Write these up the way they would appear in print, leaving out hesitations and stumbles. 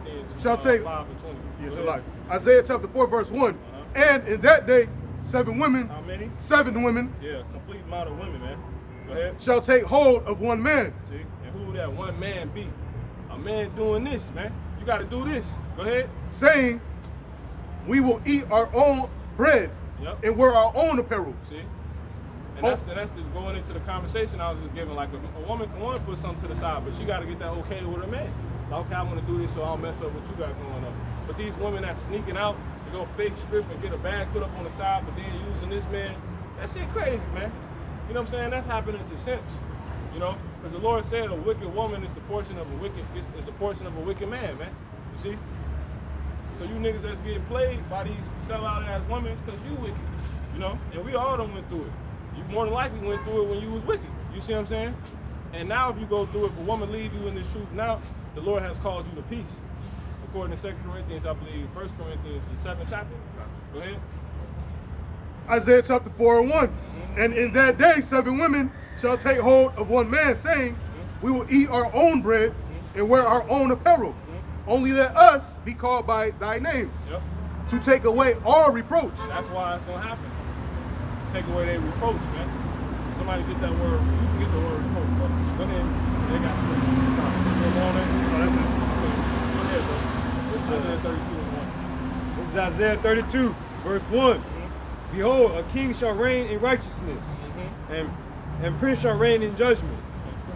Corinthians shall take 5 and 20. Yes, a lot. Isaiah chapter 4, verse 1. And in that day, 7 women. How many? 7 women. Yeah, complete amount of women, man. Go ahead. Shall take hold of one man. See? And who would that one man be? A man doing this, man. You got to do this. Go ahead. Saying, we will eat our own bread and wear our own apparel. See? And that's the going into the conversation I was just giving. Like a woman can want to put something to the side, but she got to get that okay with her man. Like, okay, I want to do this so I don't mess up what you got going on. But these women that's sneaking out to go fake strip and get a bag put up on the side, but then using this man, that shit crazy, man. You know what I'm saying? That's happening to simps. You know, because the Lord said a wicked woman is the portion of a wicked man, man. You see? So you niggas that's getting played by these sellout ass women, it's because you wicked. You know? And we all done went through it. You more than likely went through it when you was wicked. You see what I'm saying? And now if you go through it, if a woman leave you in this truth now, the Lord has called you to peace. According to 2 Corinthians, I believe, 1 Corinthians, the 7th chapter. Go ahead. Isaiah chapter 4 and 1. And in that day, 7 women shall take hold of one man, saying, we will eat our own bread and wear our own apparel. Only let us be called by thy name. To take away all reproach. That's why it's going to happen. Take away their reproach, man. Somebody get that word. You can get the word reproach, bro. Go ahead. They got some. Go ahead, bro. Isaiah 32 and 1. This is Isaiah 32, verse 1. Behold, a king shall reign in righteousness, and prince shall reign in judgment.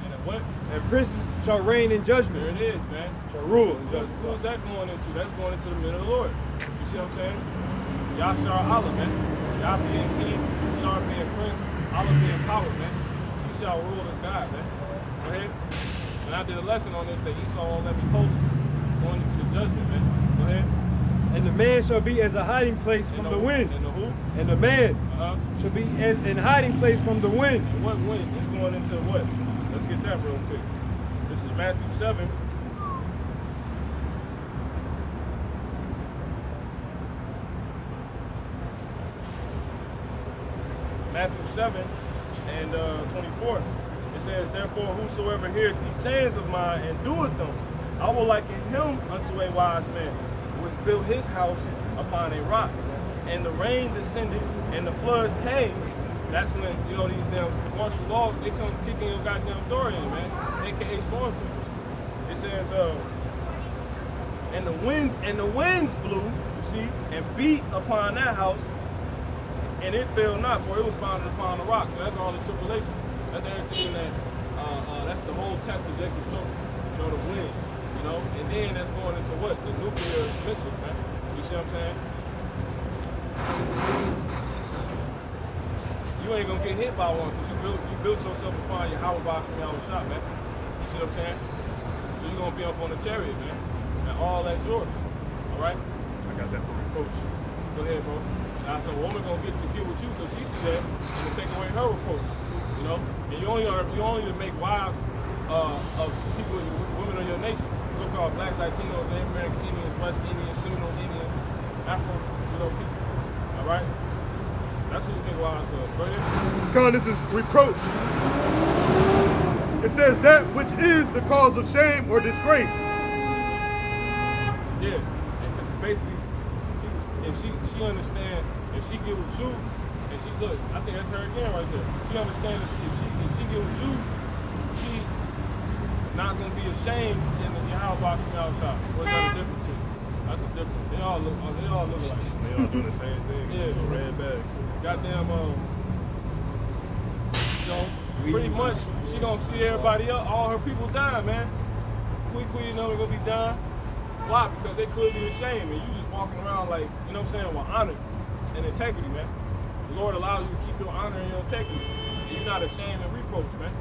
And what? And princes shall reign in judgment. There it is, man. Shall rule in judgment. Who is that going into? That's going into the men of the Lord. You see what I'm saying? Yahshua Allah, man. Yah being king, Shar being prince, Allah being power, man. You shall rule as God, man. Go ahead. And I did a lesson on this that Esau won't let me post going into the judgment, man. Go ahead. And the man shall be as a hiding place from the wind. And the who? And the man shall be as an hiding place from the wind. And what wind? It's going into what? Let's get that real quick. This is Matthew 7. Matthew 7 and 24. It says, therefore, whosoever heareth these sayings of mine and doeth them, I will liken him unto a wise man, which built his house upon a rock. And the rain descended, and the floods came. That's when, you know, these damn martial law, they come kicking your goddamn door in, man. AKA stormtroopers. It says, and the winds blew, you see, and beat upon that house, and it fell not, for it was founded upon the rock. So that's all the tribulation. That's everything that, that's the whole test of their construction. You know, the wind, you know, and then that's going into what? The nuclear missiles, man. You see what I'm saying? You ain't gonna get hit by one because you built yourself upon your Howard box from your shop, man. You see what I'm saying? So you're gonna be up on the chariot, man. And all that's yours. Alright? I got that from the coach. Go ahead, bro. Now so a woman gonna get with you because she see that and to take away her reproach. You know? And you only to make wives of people, women of your nation. So-called black Latinos, Native American Indians, West Indians, Seminole Indians, Afro, you know, people. Alright? That's what you think wives of. Go ahead. Con, this is reproach. It says that which is the cause of shame or disgrace. Yeah. And basically, if she understand, if she get with you, and she look, I think that's her again right there. She understands if she get with you, she not gonna be ashamed in the Yahweh smell shop. What's that difference to? That's a difference. They all look like They all do the same thing. Yeah. Red bags. Goddamn, you know, pretty much she gonna see everybody else, all her people dying, man. Queen, you know, they're gonna be dying. Why? Because they could be ashamed, and you just walking around like, you know what I'm saying, with honor and integrity, man. The Lord allows you to keep your honor and your integrity, and you're not ashamed and reproach, man.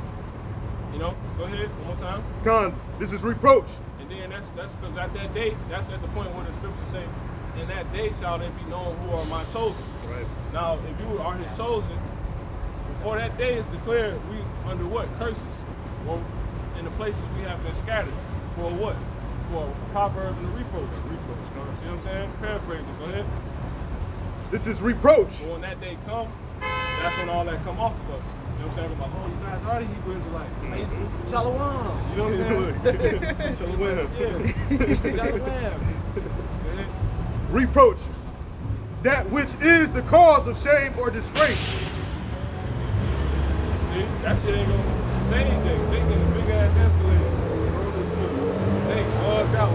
You know, go ahead, one more time. Con, this is reproach. And then that's because at that day, that's at the point where the scriptures say, in that day shall they be known who are my chosen. Right. Now, if you are his chosen, before that day is declared, we under what? Curses. Or in the places we have been scattered. For what? For a proverb and a reproach. Reproach. See what I'm saying? Paraphrasing. Go ahead. This is reproach. So when that day comes, that's when all that come off of us. You know what I'm saying? Like, oh, you guys are the Hebrew Israelites. Shalom. You know what I'm saying? Shalom. Shalom. Reproach that which is the cause of shame or disgrace. See, that shit ain't gonna say anything. They get a big ass escalator. They bugged out.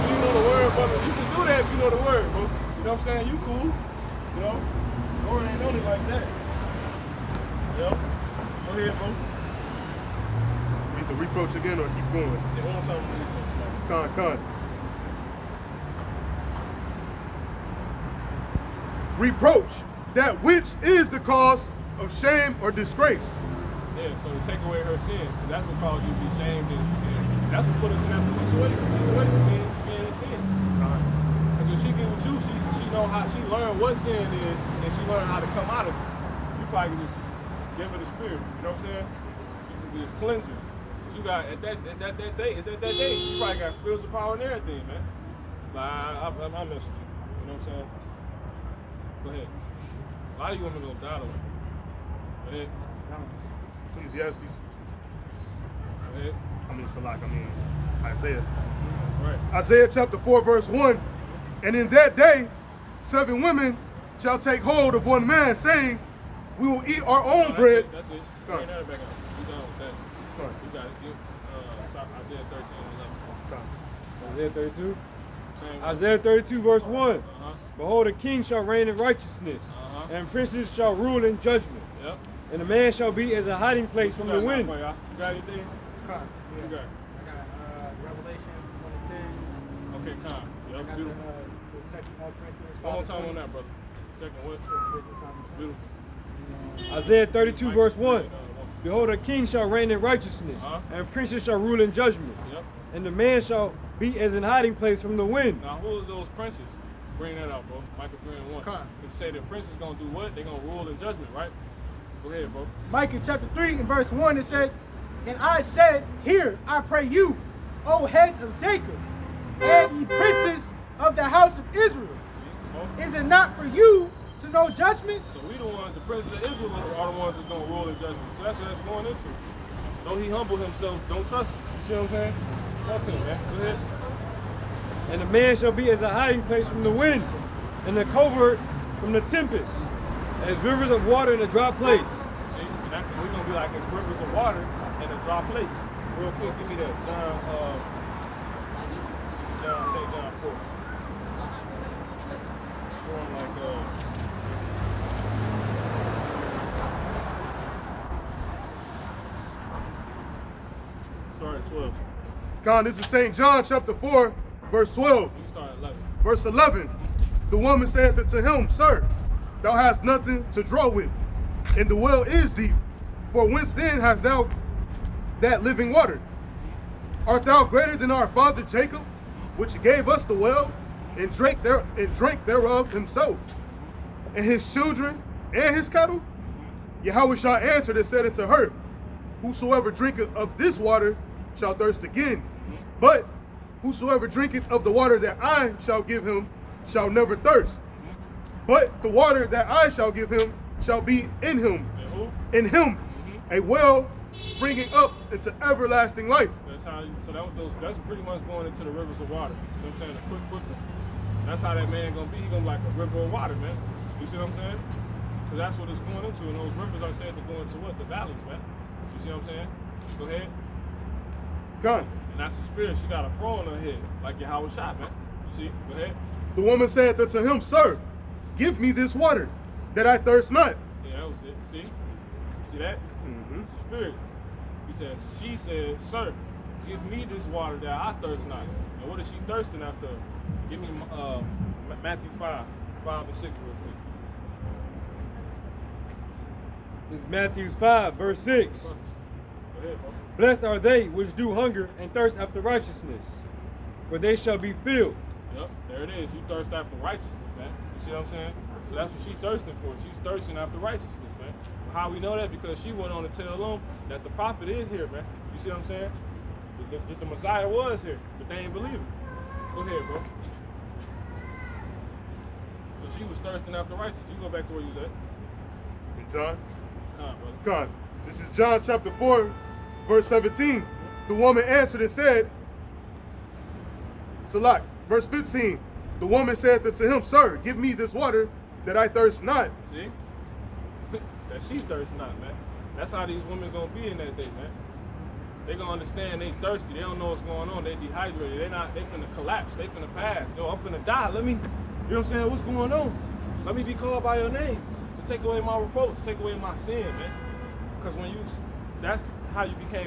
You know the word, brother. You can do that if you know the word, bro. You know what I'm saying? You cool. You know? The word ain't on it like that. Yep. Go ahead, bro. Read the reproach again or keep going? Yeah, one more time with the reproach. Con. Reproach that which is the cause of shame or disgrace. Yeah, so to take away her sin, that's what caused you to be shamed, and that's what put us in that situation being in sin. Because when she get with you, she know how, she learned what sin is, and she learned how to come out of it. You probably can just give her the spirit, you know what I'm saying? You can just cleanse it. You got, it's at that day, you probably got spiritual power and everything, man. Like, I mess with you, you know what I'm saying? Go ahead. A lot of you women gonna die though. Go ahead. Ecclesiastes. Go ahead. Isaiah. Right. Isaiah chapter 4 verse 1. And in that day 7 women shall take hold of one man, saying, we will eat our own bread. That's it. Bring that back up. You done with that. You got it. Isaiah 13 and 11. Isaiah 32. Isaiah 32 verse 1. Behold, a king shall reign in righteousness, and princes shall rule in judgment. Yep. And a man shall be as a hiding place from the wind. You got anything? Yeah. You got? I got Revelation 1 and 10. Okay, con. Yep, got beautiful. The second Corinthians. One more time on that, brother. Second what? Beautiful. Isaiah 32 verse 1. Behold, a king shall reign in righteousness, and princes shall rule in judgment. Yep. And the man shall be as an hiding place from the wind. Now, who is those princes? Bring that out, bro. Micah 3 and 1. Con. If you say the prince is going to do what? They're going to rule in judgment, right? Go ahead, bro. Micah chapter 3 and verse 1, it says, and I said, hear, I pray you, O heads of Jacob, and ye princes of the house of Israel. Is it not for you to know judgment? So we the ones, the princes of Israel are the ones that's going to rule in judgment. So that's what that's going into. Though he humble himself, don't trust him. You see what I'm saying? Talk to him, man. Go ahead. And the man shall be as a hiding place from the wind, and a covert from the tempest, as rivers of water in a dry place. See, and that's we're gonna be like it's rivers of water in a dry place. Real quick, give me that St. John 4. Showing like start at 12. God, this is St. John chapter 4 verse 12. You start at 11. Verse 11. The woman said unto him, Sir, thou hast nothing to draw with, and the well is deep. For whence then hast thou that living water? Art thou greater than our father Jacob, which gave us the well, and drank thereof himself, and his children, and his cattle? Yahweh answered and said unto her, Whosoever drinketh of this water shall thirst again. But whosoever drinketh of the water that I shall give him shall never thirst. But the water that I shall give him shall be in him. In him, a well springing up into everlasting life. That's how. So that's pretty much going into the rivers of water. You know what I'm saying? A quick. That's how that man gonna be. He gonna be like a river of water, man. You see what I'm saying? Because that's what it's going into. And those rivers are said to go into what? The valleys, man. You see what I'm saying? Go ahead. God. And that's the spirit. She got a fro on her head, like Yahweh shot, man. You see? Go ahead. The woman said unto him, Sir, give me this water, that I thirst not. Yeah, that was it. See? See that? It's the spirit. She said, Sir, give me this water that I thirst not. And what is she thirsting after? Give me Matthew 5 and 6 real quick. This is Matthew 5, verse 6. Go ahead, bro. Blessed are they which do hunger and thirst after righteousness, for they shall be filled. Yep, there it is. You thirst after righteousness, man. You see what I'm saying? So that's what she's thirsting for. She's thirsting after righteousness, man. How we know that? Because she went on to tell them that the prophet is here, man. You see what I'm saying? The Messiah was here, but they ain't believe it. Go ahead, bro. Go she was thirsting after righteousness. You go back to where you was at. In John? Brother. God. This is John chapter 4, verse 17. The woman answered and said, Salak, verse 15. The woman said unto him, Sir, give me this water that I thirst not. See? That she thirsts not, man. That's how these women gonna be in that day, man. They gonna understand they thirsty. They don't know what's going on. They dehydrated. They finna collapse. They finna pass. Yo, I'm finna die. You know what I'm saying? What's going on? Let me be called by your name to take away my reproach, take away my sin, man. Because that's how you became